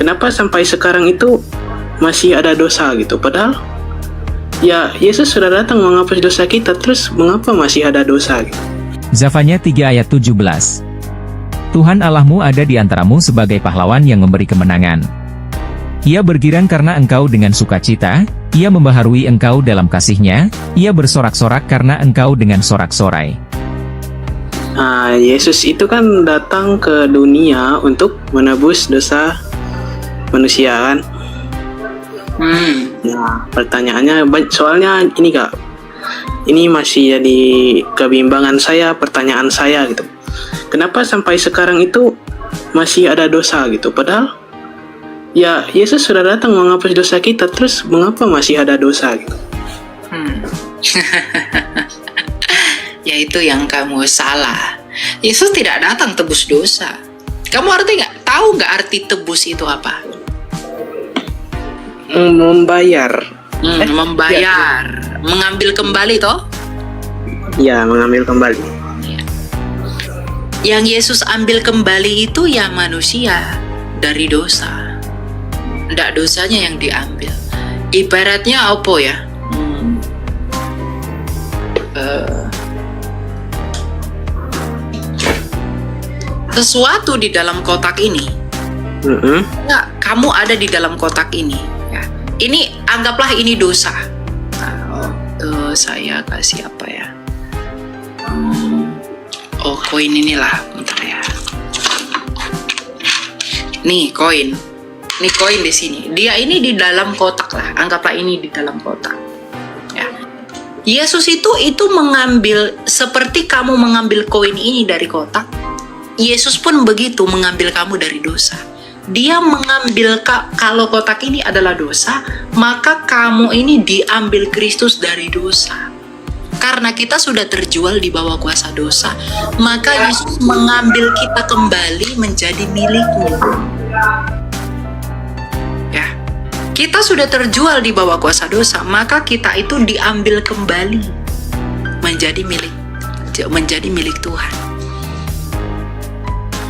kenapa sampai sekarang itu masih ada dosa gitu? Padahal ya Yesus sudah datang menghapus dosa kita, terus mengapa masih ada dosa gitu? Zefanya 3 ayat 17. Tuhan Allahmu ada di antaramu sebagai pahlawan yang memberi kemenangan. Ia bergirang karena engkau dengan sukacita, ia membaharui engkau dalam kasih-Nya, ia bersorak-sorak karena engkau dengan sorak-sorai. Yesus itu kan datang ke dunia untuk menebus dosa manusia kan? Nah, pertanyaannya, soalnya ini Kak, ini masih jadi kebimbangan saya, pertanyaan saya gitu. Kenapa sampai sekarang itu masih ada dosa gitu? Padahal ya Yesus sudah datang menghapus dosa kita, terus mengapa masih ada dosa gitu? Ya itu yang kamu salah. Yesus tidak datang tebus dosa. Kamu tahu nggak arti tebus itu apa? Membayar. Membayar. Mengambil kembali toh? Ya, mengambil kembali. Ya. Yang Yesus ambil kembali itu ya manusia dari dosa. Nggak dosanya yang diambil. Ibaratnya apa ya? Sesuatu di dalam kotak ini. Nggak, kamu ada di dalam kotak ini. Ya. Ini anggaplah ini dosa. Saya kasih apa ya? Koin inilah, bentar ya. Nih koin. Nih koin di sini. Dia ini di dalam kotak lah. Anggaplah ini di dalam kotak. Ya. Yesus itu mengambil seperti kamu mengambil koin ini dari kotak. Yesus pun begitu mengambil kamu dari dosa. Dia mengambil kalau kotak ini adalah dosa, maka kamu ini diambil Kristus dari dosa. Karena kita sudah terjual di bawah kuasa dosa, maka Yesus mengambil kita kembali menjadi miliknya. Ya, kita sudah terjual di bawah kuasa dosa, maka kita itu diambil kembali menjadi milik Tuhan.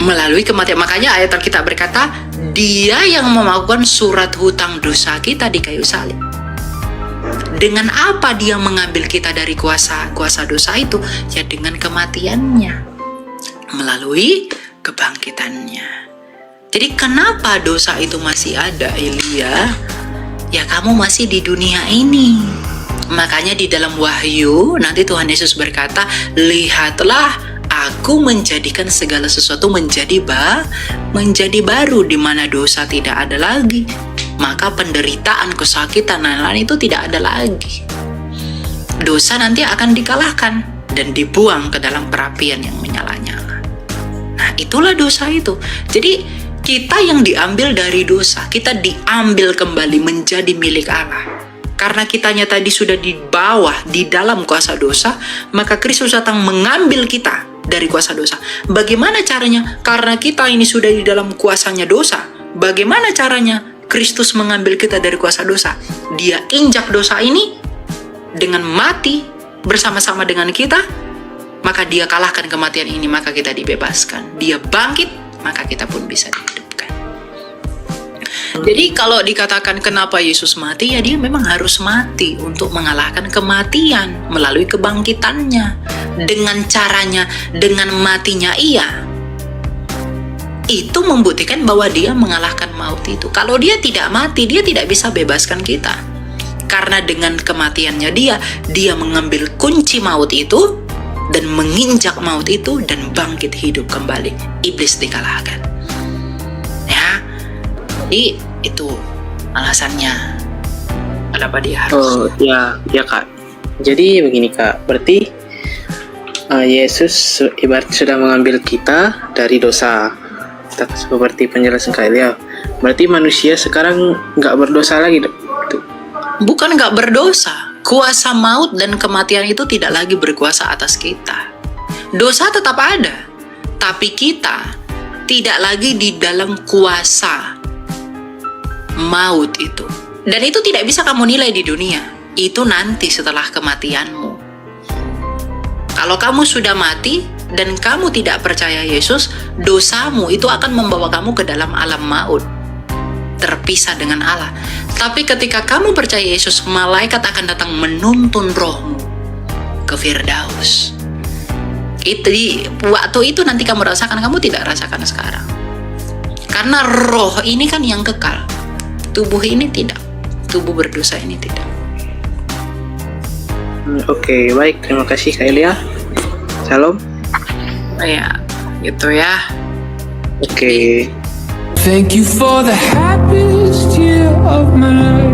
Melalui kematian. Makanya ayat Alkitab berkata, Dia yang melakukan surat hutang dosa kita di kayu salib. Dengan apa Dia mengambil kita dari kuasa dosa itu? Ya dengan kematiannya, melalui kebangkitannya. Jadi kenapa dosa itu masih ada, Elia? Ya kamu masih di dunia ini. Makanya di dalam Wahyu nanti Tuhan Yesus berkata, lihatlah, Aku menjadikan segala sesuatu menjadi baru, di mana dosa tidak ada lagi. Maka penderitaan, kesakitan, lain-lain itu tidak ada lagi. Dosa nanti akan dikalahkan dan dibuang ke dalam perapian yang menyala-nyala. Nah, itulah dosa itu. Jadi, kita yang diambil dari dosa, kita diambil kembali menjadi milik Allah. Karena kitanya tadi sudah di bawah, di dalam kuasa dosa, maka Kristus datang mengambil kita dari kuasa dosa. Bagaimana caranya? Karena kita ini sudah di dalam kuasanya dosa. Bagaimana caranya Kristus mengambil kita dari kuasa dosa? Dia injak dosa ini dengan mati bersama-sama dengan kita, maka Dia kalahkan kematian ini, maka kita dibebaskan. Dia bangkit, maka kita pun bisa dihidupkan. Jadi kalau dikatakan kenapa Yesus mati, ya Dia memang harus mati untuk mengalahkan kematian melalui kebangkitannya. Dengan caranya, dengan matinya Ia, itu membuktikan bahwa Dia mengalahkan maut itu. Kalau Dia tidak mati, Dia tidak bisa bebaskan kita. Karena dengan kematiannya Dia mengambil kunci maut itu dan menginjak maut itu dan bangkit hidup kembali. Iblis dikalahkan. Ya, jadi itu alasannya kenapa Dia harus. Ya Kak. Jadi begini Kak, berarti Yesus ibarat sudah mengambil kita dari dosa, seperti penjelasan Kak Elia. Berarti manusia sekarang nggak berdosa lagi, Bukan nggak berdosa, kuasa maut dan kematian itu tidak lagi berkuasa atas kita. Dosa tetap ada, tapi kita tidak lagi di dalam kuasa maut itu. Dan itu tidak bisa kamu nilai di dunia. Itu nanti setelah kematianmu. Kalau kamu sudah mati dan kamu tidak percaya Yesus, dosamu itu akan membawa kamu ke dalam alam maut. terpisah dengan Allah. Tapi ketika kamu percaya Yesus, malaikat akan datang menuntun rohmu ke Firdaus. Waktu itu nanti kamu rasakan, kamu tidak rasakan sekarang. Karena roh ini kan yang kekal, tubuh ini tidak, tubuh berdosa ini tidak. Oke, baik, terima kasih Kak Elia. Salam. Ya, gitu ya. Oke. Thank you for the happiest year of my life.